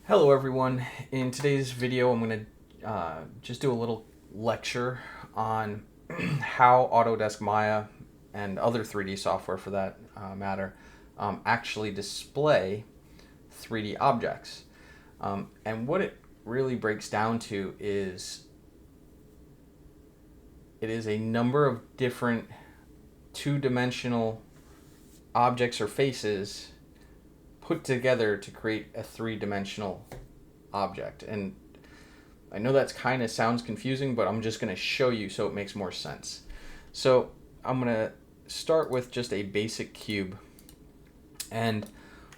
Hello everyone. In today's video I'm going to just do a little lecture on how Autodesk Maya and other 3D software for that matter actually display 3D objects. And what it really breaks down to is it is a number of different two-dimensional objects or faces put together to create a three-dimensional object. And I know that's kind of sounds confusing, but I'm just going to show you so it makes more sense. So I'm going to start with just a basic cube. And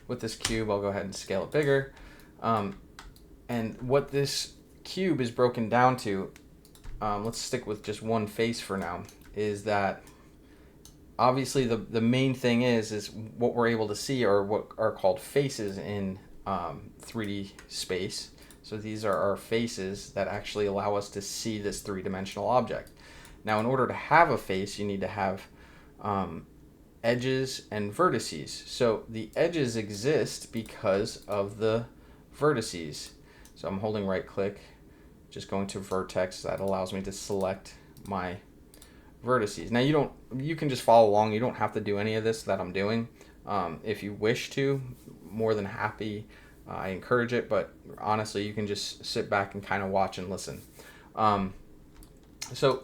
with this cube, I'll go ahead and scale it bigger. And what this cube is broken down to, let's stick with just one face for now, is that obviously the main thing is what we're able to see are what are called faces in 3D space. So these are our faces that actually allow us to see this three-dimensional object. Now, in order to have a face, you need to have edges and vertices. So the edges exist because of the vertices. So I'm holding right click, just going to vertex. That allows me to select my vertices. Now you can just follow along. You don't have to do any of this that I'm doing. If you wish to, more than happy. I encourage it, but honestly, you can just sit back and kind of watch and listen. So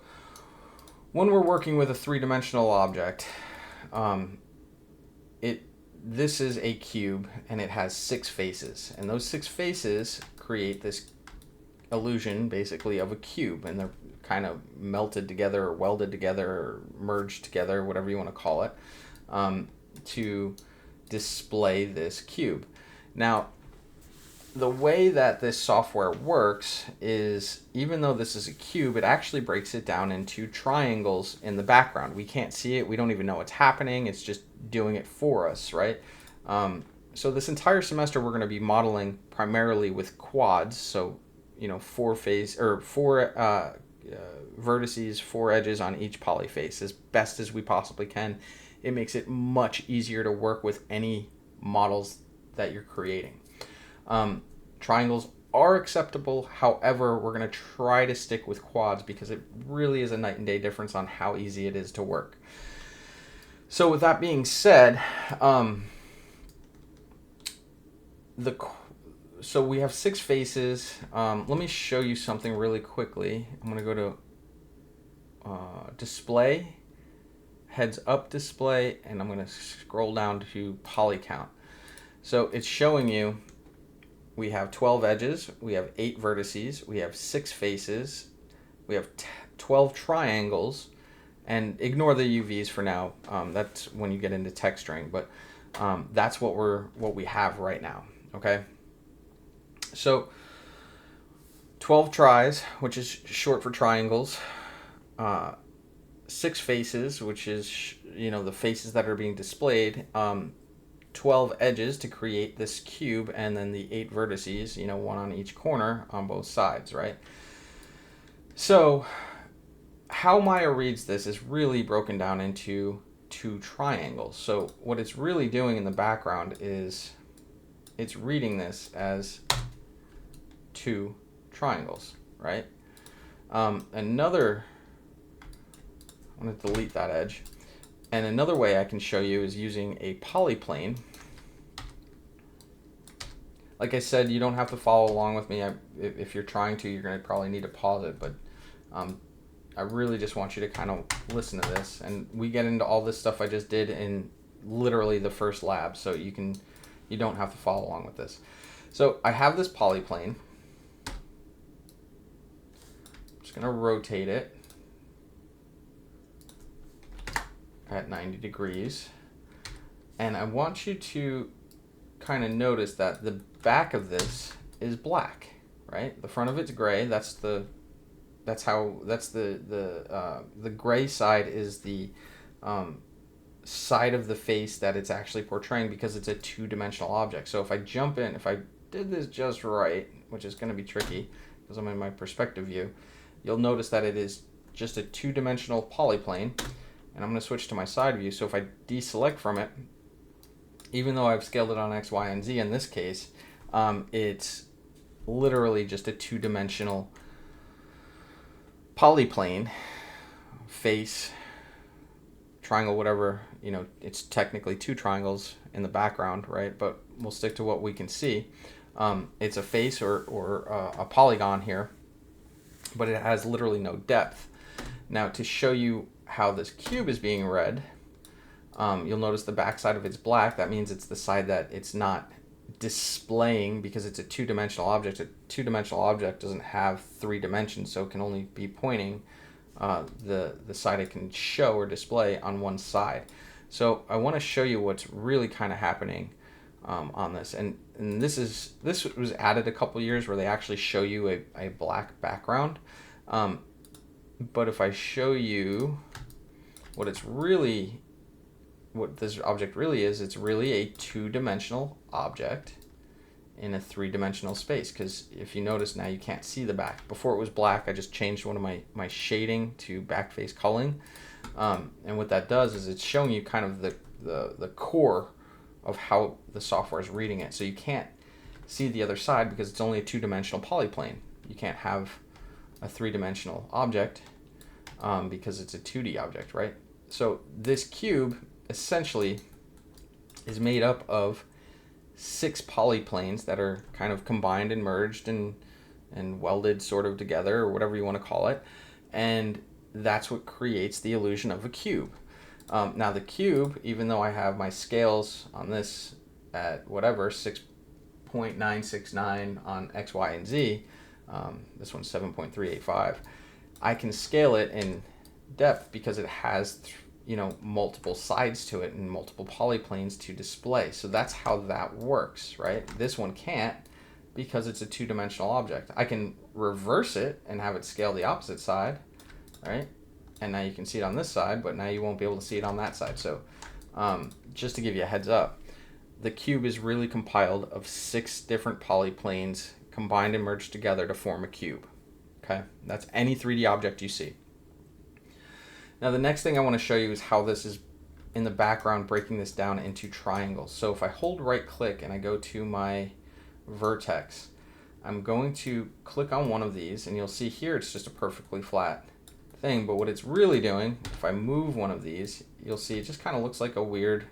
when we're working with a three-dimensional object, this is a cube and it has 6 faces, and those 6 faces create this illusion basically of a cube, and they're kind of melted together or welded together or merged together, whatever you want to call it, to display this cube. Now, the way that this software works is, even though this is a cube, it actually breaks it down into triangles in the background. We can't see it. We don't even know what's happening. It's just doing it for us, right? So this entire semester, we're going to be modeling primarily with quads. So, 4 vertices, 4 edges on each polyface as best as we possibly can. It makes it much easier to work with any models that you're creating. Triangles are acceptable. However, we're going to try to stick with quads because it really is a night and day difference on how easy it is to work. So with that being said, so we have 6 faces. Let me show you something really quickly. I'm going to go to display, heads up display, and I'm going to scroll down to poly count. So it's showing you we have 12 edges, we have 8 vertices, we have 6 faces, we have 12 triangles, and ignore the UVs for now. That's when you get into texturing, but that's what we have right now. Okay. So 12 tries, which is short for triangles, 6 faces, which is the faces that are being displayed, 12 edges to create this cube, and then the 8 vertices, one on each corner on both sides, right? So how Maya reads this is really broken down into 2 triangles. So what it's really doing in the background is it's reading this as 2 triangles, right? I'm going to delete that edge. And another way I can show you is using a polyplane. Like I said, you don't have to follow along with me. If you're trying to, you're going to probably need to pause it. But I really just want you to kind of listen to this. And we get into all this stuff I just did in literally the first lab. So you don't have to follow along with this. So I have this polyplane. I'm just going to rotate it at 90 degrees. And I want you to kind of notice that the back of this is black, right? The front of it's gray. That's the gray side is the side of the face that it's actually portraying, because it's a 2-dimensional object. So if I jump in, if I did this just right, which is going to be tricky because I'm in my perspective view, you'll notice that it is just a 2-dimensional polyplane. And I'm going to switch to my side view. So if I deselect from it, even though I've scaled it on X, Y, and Z in this case, it's literally just a two-dimensional polyplane, face, triangle, whatever, it's technically two triangles in the background, right? But we'll stick to what we can see. It's a face or a polygon here, but it has literally no depth. Now, to show you how this cube is being read, you'll notice the back side of it's black. That means it's the side that it's not displaying, because it's a two-dimensional object. A two-dimensional object doesn't have 3 dimensions, so it can only be pointing the side it can show or display on one side. So I want to show you what's really kind of happening on this. And this was added a couple years where they actually show you a black background. But if I show you what this object really is, it's really a two-dimensional object in a three-dimensional space. Because if you notice now, you can't see the back. Before it was black, I just changed one of my shading to back face culling. And what that does is it's showing you kind of the core of how the software is reading it. So you can't see the other side because it's only a two-dimensional polyplane. You can't have a three-dimensional object because it's a 2D object, right? So this cube essentially is made up of 6 polyplanes that are kind of combined and merged and welded sort of together, or whatever you want to call it. And that's what creates the illusion of a cube. Now the cube, even though I have my scales on this at whatever, 6.969 on X, Y, and Z, this one's 7.385, I can scale it in depth because it has multiple sides to it and multiple polyplanes to display. So that's how that works, right? This one can't, because it's a two-dimensional object. I can reverse it and have it scale the opposite side, right? And now you can see it on this side, but now you won't be able to see it on that side. So just to give you a heads up, the cube is really compiled of 6 different polyplanes combined and merged together to form a cube. Okay, that's any 3D object you see. Now the next thing I want to show you is how this is in the background breaking this down into triangles. So if I hold right click and I go to my vertex, I'm going to click on one of these, and you'll see here it's just a perfectly flat thing. But what it's really doing, if I move one of these, you'll see it just kind of looks like a weird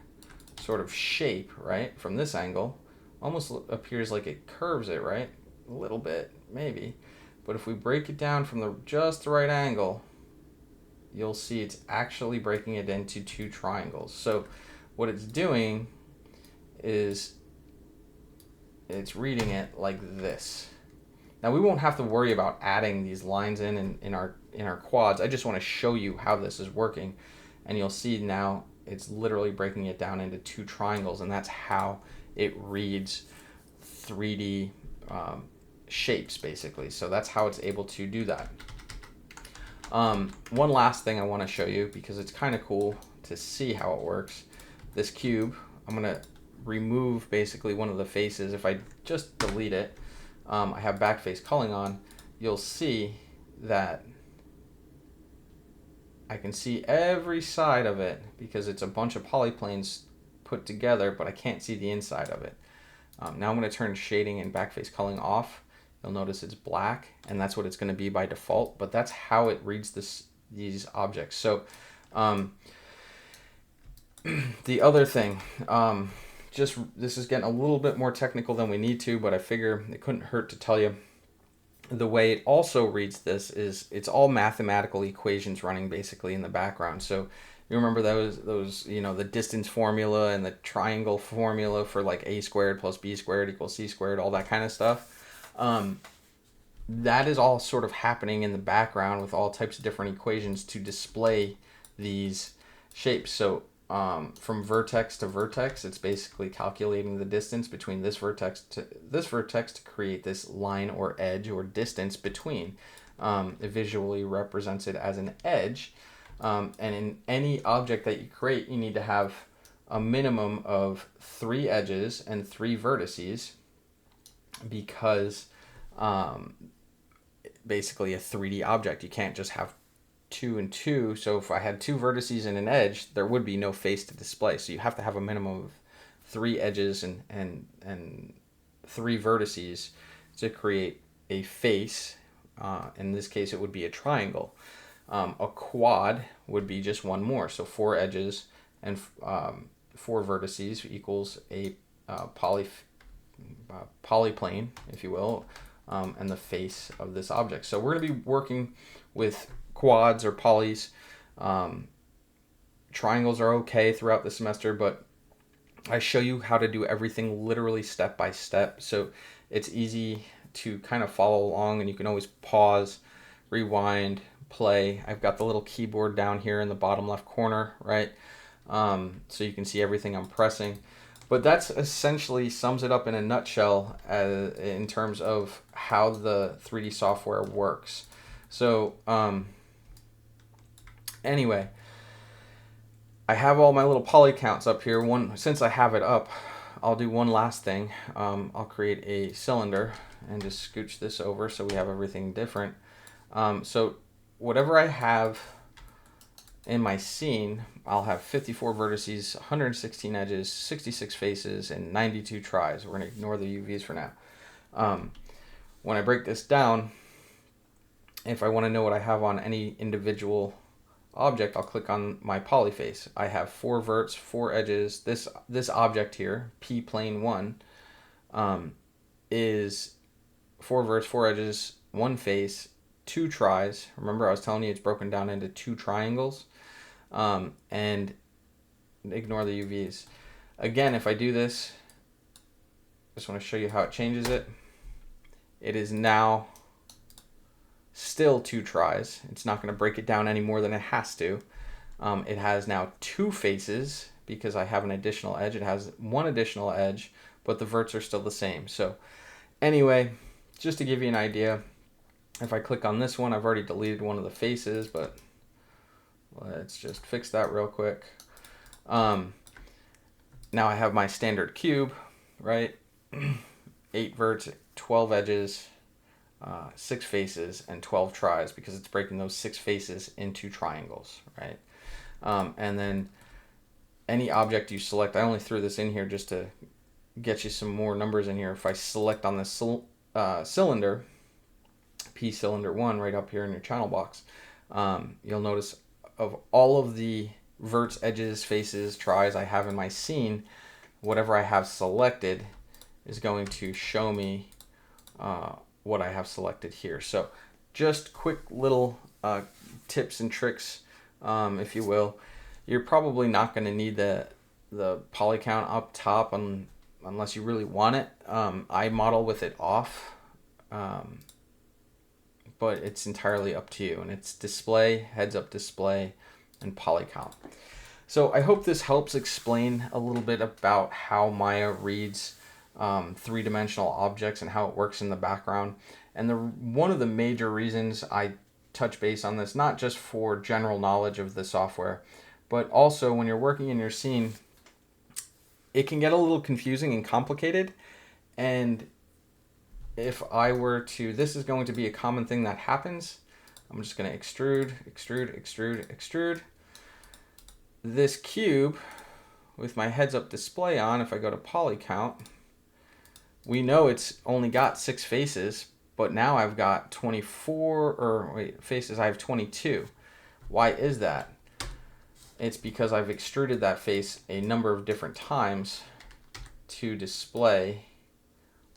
sort of shape, right? From this angle, almost appears like it curves it, right? A little bit, maybe. But if we break it down from just the right angle, you'll see it's actually breaking it into 2 triangles. So what it's doing is it's reading it like this. Now we won't have to worry about adding these lines in our quads. I just want to show you how this is working, and you'll see now it's literally breaking it down into 2 triangles, and that's how it reads 3D shapes, basically. So that's how it's able to do that. One last thing I want to show you, because it's kind of cool to see how it works. This cube, I'm going to remove basically one of the faces. If I just delete it, I have back face culling on, you'll see that I can see every side of it because it's a bunch of polyplanes put together, but I can't see the inside of it. Now I'm going to turn shading and back face culling off. You'll notice it's black, and that's what it's going to be by default, but that's how it reads these objects. So the other thing, this is getting a little bit more technical than we need to, but I figure it couldn't hurt to tell you. The way it also reads this is it's all mathematical equations running basically in the background. So you remember those the distance formula and the triangle formula for like a squared plus b squared equals c squared, all that kind of stuff. That is all sort of happening in the background with all types of different equations to display these shapes. So from vertex to vertex, it's basically calculating the distance between this vertex to create this line or edge or distance between. It visually represents it as an edge. And in any object that you create, you need to have a minimum of 3 edges and 3 vertices, because basically a 3D object, you can't just have 2 and 2. So if I had 2 vertices and an edge, there would be no face to display. So you have to have a minimum of 3 edges and 3 vertices to create a face. In this case, it would be a triangle. A quad would be just one more. So 4 edges and 4 vertices equals a polyplane, if you will, and the face of this object. So we're going to be working with quads or polys. Triangles are okay throughout the semester, but I show you how to do everything literally step by step. So it's easy to kind of follow along, and you can always pause, rewind, play. I've got the little keyboard down here in the bottom left corner, right? So you can see everything I'm pressing. But that's essentially sums it up in a nutshell in terms of how the 3D software works. So anyway, I have all my little poly counts up here. Since I have it up, I'll do one last thing. I'll create a cylinder and just scooch this over so we have everything different. So whatever I have in my scene, I'll have 54 vertices, 116 edges, 66 faces, and 92 tries. We're going to ignore the UVs for now. When I break this down, if I want to know what I have on any individual object, I'll click on my polyface. I have 4 verts, 4 edges. This object here, P plane 1, is 4 verts, 4 edges, 1 face, 2 tries. Remember, I was telling you it's broken down into 2 triangles. And ignore the UVs. Again, if I do this, just want to show you how it changes it. It is now still 2 tries. It's not going to break it down any more than it has to. It has now 2 faces because I have an additional edge. It has 1 additional edge, but the verts are still the same. So anyway, just to give you an idea, if I click on this one, I've already deleted one of the faces, but let's just fix that real quick. Now I have my standard cube, right? 8 verts, 12 edges, 6 faces, and 12 tries because it's breaking those 6 faces into triangles, right? And then any object you select, I only threw this in here just to get you some more numbers in here. If I select on this cylinder, P cylinder 1 right up here in your channel box, you'll notice of all of the verts, edges, faces, tries I have in my scene, whatever I have selected is going to show me what I have selected here. So just quick little tips and tricks, if you will. You're probably not going to need the poly count up top unless you really want it. I model with it off, but it's entirely up to you. And it's display, heads up display, and poly count. So I hope this helps explain a little bit about how Maya reads 3-dimensional objects and how it works in the background. And one of the major reasons I touch base on this, not just for general knowledge of the software, but also when you're working in your scene, it can get a little confusing and complicated. And if I were to, this is going to be a common thing that happens. I'm just going to extrude, extrude, extrude, extrude. This cube with my heads up display on, if I go to poly count, we know it's only got 6 faces, but now I've got 24, or wait, faces, I have 22. Why is that? It's because I've extruded that face a number of different times to display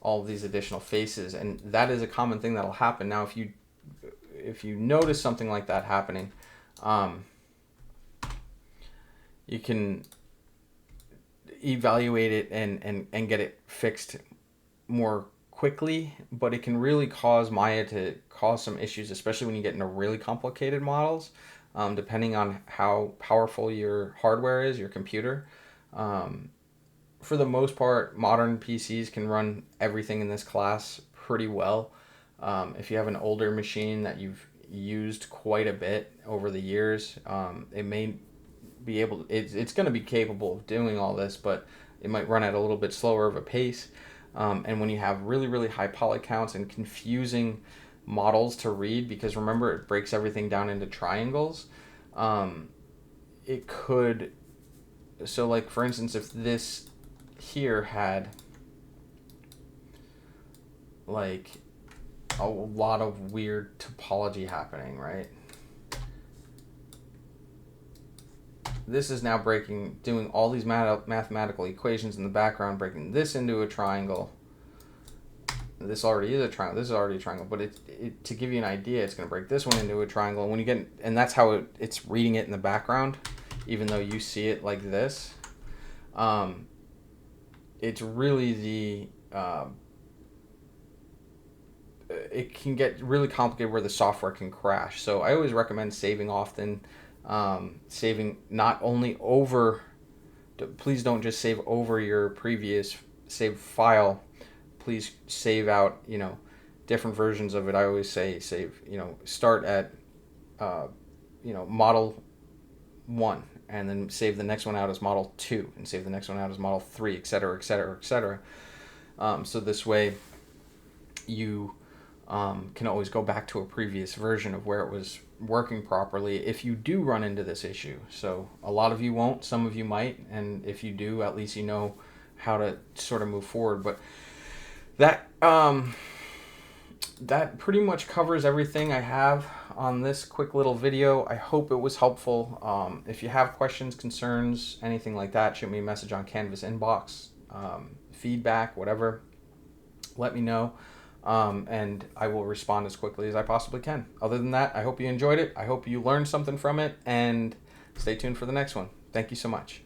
all of these additional faces, and that is a common thing that'll happen. Now if you notice something like that happening, you can evaluate it and get it fixed more quickly, but it can really cause Maya to cause some issues, especially when you get into really complicated models, depending on how powerful your hardware is, your computer. For the most part, modern PCs can run everything in this class pretty well. If you have an older machine that you've used quite a bit over the years, it may be able to, it's going to be capable of doing all this, but it might run at a little bit slower of a pace. And when you have really, really high poly counts and confusing models to read, because remember it breaks everything down into triangles, it could, so like for instance, if this here had like a lot of weird topology happening, right? This is now doing all these mathematical equations in the background, breaking this into a triangle. This already is a triangle. This is already a triangle, but to give you an idea, it's going to break this one into a triangle. And when you get, and that's how it's reading it in the background, even though you see it like this. It's really it can get really complicated where the software can crash. So I always recommend saving often, saving not only over, please don't just save over your previous saved file, please save out, different versions of it. I always say save, start at, model 1, and then save the next one out as model 2, and save the next one out as model 3, etc., etc., etc. So this way you can always go back to a previous version of where it was working properly if you do run into this issue. So a lot of you won't, some of you might, and if you do, at least you know how to sort of move forward. But that pretty much covers everything I have on this quick little video. I hope it was helpful. If you have questions, concerns, anything like that, shoot me a message on Canvas inbox, feedback, whatever. Let me know, and I will respond as quickly as I possibly can. Other than that, I hope you enjoyed it. I hope you learned something from it, and stay tuned for the next one. Thank you so much.